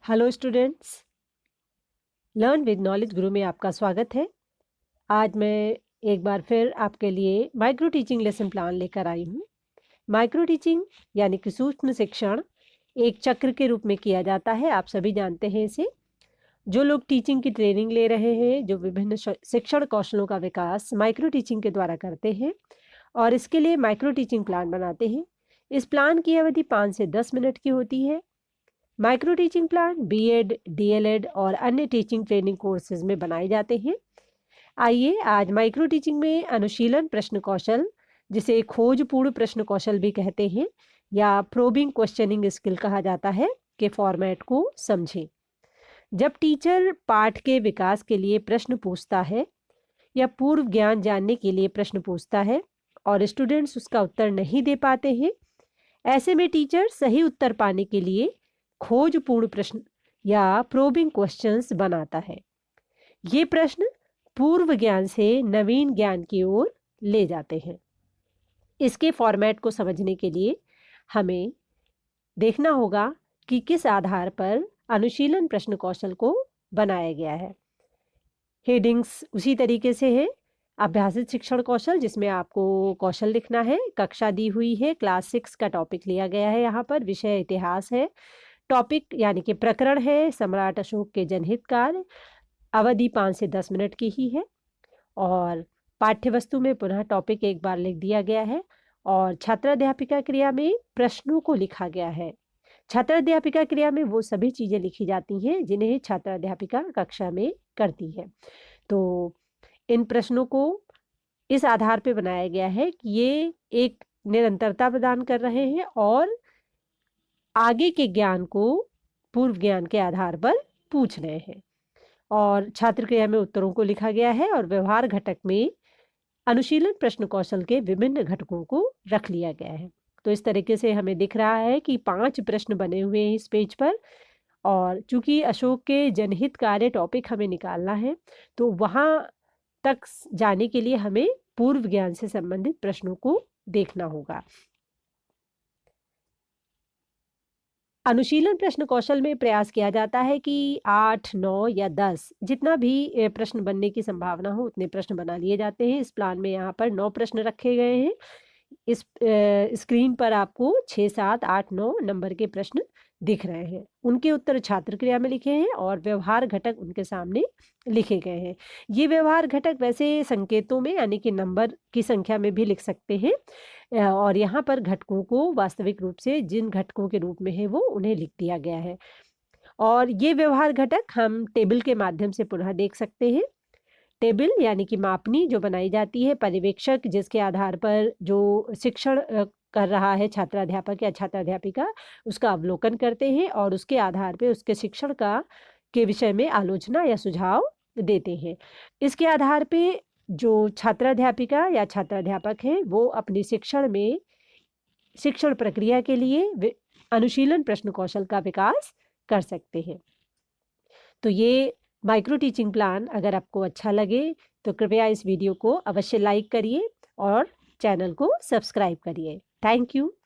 Hello students, learn with knowledge गुरु में आपका स्वागत है। आज मैं एक बार फिर आपके लिए माइक्रो टीचिंग लेसन प्लान लेकर आई हूँ। माइक्रो टीचिंग यानी कि सूक्ष्म शिक्षण एक चक्र के रूप में किया जाता है। आप सभी जानते हैं इसे। जो लोग टीचिंग की ट्रेनिंग ले रहे हैं, जो विभिन्न शिक्षण कौशलों का विकास माइक्रो टीचिंग के द्वारा करते हैं और इसके लिए माइक्रो टीचिंग प्लान बनाते हैं। इस प्लान की अवधि 5 से 10 मिनट की होती है। Micro teaching plan BEd, DElEd और अन्य टीचिंग ट्रेनिंग कोर्सेज में बनाए जाते हैं। आइए आज माइक्रो टीचिंग में अनुशीलन प्रश्न कौशल, जिसे खोजपूर्ण प्रश्न कौशल भी कहते हैं या प्रोबिंग क्वेश्चनिंग स्किल कहा जाता है, के फॉर्मेट को समझें। जब टीचर पाठ के विकास के लिए प्रश्न पूछता है या पूर्व ज्ञान जानने के लिए प्रश्न पूछता है और स्टूडेंट्स उसका उत्तर नहीं दे पाते हैं, ऐसे में टीचर सही उत्तर पाने के लिए खोजपूर्ण प्रश्न या प्रोबिंग क्वेश्चंस बनाता है। ये प्रश्न पूर्व ज्ञान से नवीन ज्ञान की ओर ले जाते हैं। इसके फॉर्मेट को समझने के लिए हमें देखना होगा कि किस आधार पर अनुशीलन प्रश्न कौशल को बनाया गया है। हेडिंग्स उसी तरीके से है। अभ्यासित शिक्षण कौशल, जिसमें आपको कौशल लिखना है। कक्षा दी हुई है, क्लास 6 का टॉपिक लिया गया है। यहाँ पर विषय इतिहास है। टॉपिक यानी कि प्रकरण है सम्राट अशोक के जनहित कार्य। अवधि 5 से 10 मिनट की ही है और पाठ्य वस्तु में पुनः टॉपिक एक बार लिख दिया गया है और छात्राध्यापिका क्रिया में प्रश्नों को लिखा गया है। छात्राध्यापिका क्रिया में वो सभी चीजें लिखी जाती हैं जिन्हें छात्राध्यापिका कक्षा में करती है। तो इन प्रश्नों को इस आधार पर बनाया गया है कि ये एक निरंतरता प्रदान कर रहे हैं और आगे के ज्ञान को पूर्व ज्ञान के आधार पर पूछ रहे हैं। और छात्र क्रिया में उत्तरों को लिखा गया है और व्यवहार घटक में अनुशीलन प्रश्न कौशल के विभिन्न घटकों को रख लिया गया है। तो इस तरीके से हमें दिख रहा है कि 5 प्रश्न बने हुए हैं इस पेज पर और चूंकि अशोक के जनहित कार्य टॉपिक हमें निकालना है, तो वहां तक जाने के लिए हमें पूर्व ज्ञान से संबंधित प्रश्नों को देखना होगा। अनुशीलन प्रश्न कौशल में प्रयास किया जाता है कि 8, 9 या 10 जितना भी प्रश्न बनने की संभावना हो उतने प्रश्न बना लिए जाते हैं। इस प्लान में यहाँ पर 9 प्रश्न रखे गए हैं। इस स्क्रीन पर आपको 6, 7, 8, 9 नंबर के प्रश्न दिख रहे हैं। उनके उत्तर छात्र क्रिया में लिखे हैं और व्यवहार घटक उनके सामने लिखे गए हैं। ये व्यवहार घटक वैसे संकेतों में यानी कि नंबर की संख्या में भी लिख सकते हैं और यहाँ पर घटकों को वास्तविक रूप से जिन घटकों के रूप में है वो उन्हें लिख दिया गया है। और ये व्यवहार घटक हम टेबल के माध्यम से पुनः देख सकते हैं। टेबल यानी कि मापनी जो बनाई जाती है, पर्यवेक्षक जिसके आधार पर जो शिक्षण कर रहा है छात्राध्यापक या छात्राध्यापिका, उसका अवलोकन करते हैं और उसके आधार पे उसके शिक्षण का के विषय में आलोचना या सुझाव देते हैं। इसके आधार पे जो छात्राध्यापिका या छात्राध्यापक है वो अपनी शिक्षण प्रक्रिया के लिए अनुशीलन प्रश्न कौशल का विकास कर सकते हैं। तो ये माइक्रो टीचिंग प्लान अगर आपको अच्छा लगे तो कृपया इस वीडियो को अवश्य लाइक करिए और चैनल को सब्सक्राइब करिए। Thank you.